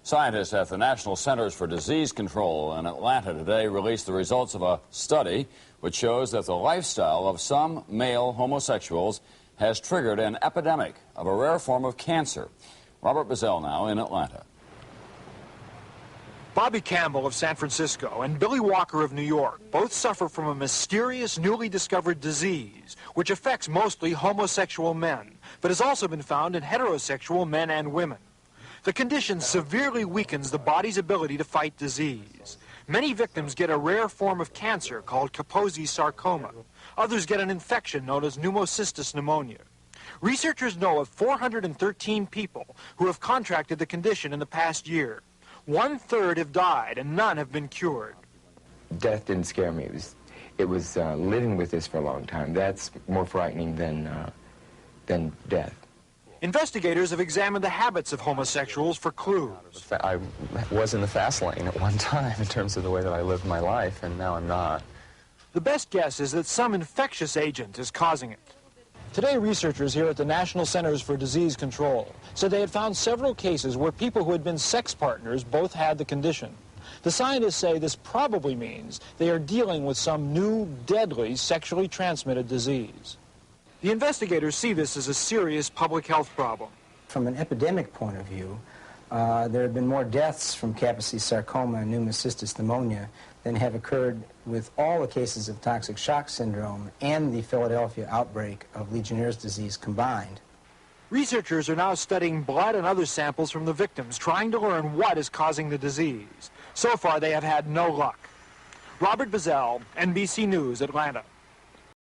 Scientists at the National Centers for Disease Control in Atlanta today released the results of a study which shows that the lifestyle of some male homosexuals has triggered an epidemic of a rare form of cancer. Robert Bazell now in Atlanta. Bobby Campbell of San Francisco and Billy Walker of New York both suffer from a mysterious, newly discovered disease which affects mostly homosexual men, but has also been found in heterosexual men and women. The condition severely weakens the body's ability to fight disease. Many victims get a rare form of cancer called Kaposi sarcoma. Others get an infection known as pneumocystis pneumonia. Researchers know of 413 people who have contracted the condition in the past year. 1/3 have died and none have been cured. Death didn't scare me. It was living with this for a long time. That's more frightening than death. Investigators have examined the habits of homosexuals for clues. I was in the fast lane at one time in terms of the way that I lived my life, and now I'm not. The best guess is that some infectious agent is causing it. Today, researchers here at the National Centers for Disease Control said they had found several cases where people who had been sex partners both had the condition. The scientists say this probably means they are dealing with some new, deadly, sexually transmitted disease. The investigators see this as a serious public health problem. From an epidemic point of view, there have been more deaths from Kaposi sarcoma and pneumocystis pneumonia than have occurred with all the cases of toxic shock syndrome and the Philadelphia outbreak of Legionnaire's disease combined. Researchers are now studying blood and other samples from the victims, trying to learn what is causing the disease. So far, they have had no luck. Robert Bazell, NBC News, Atlanta.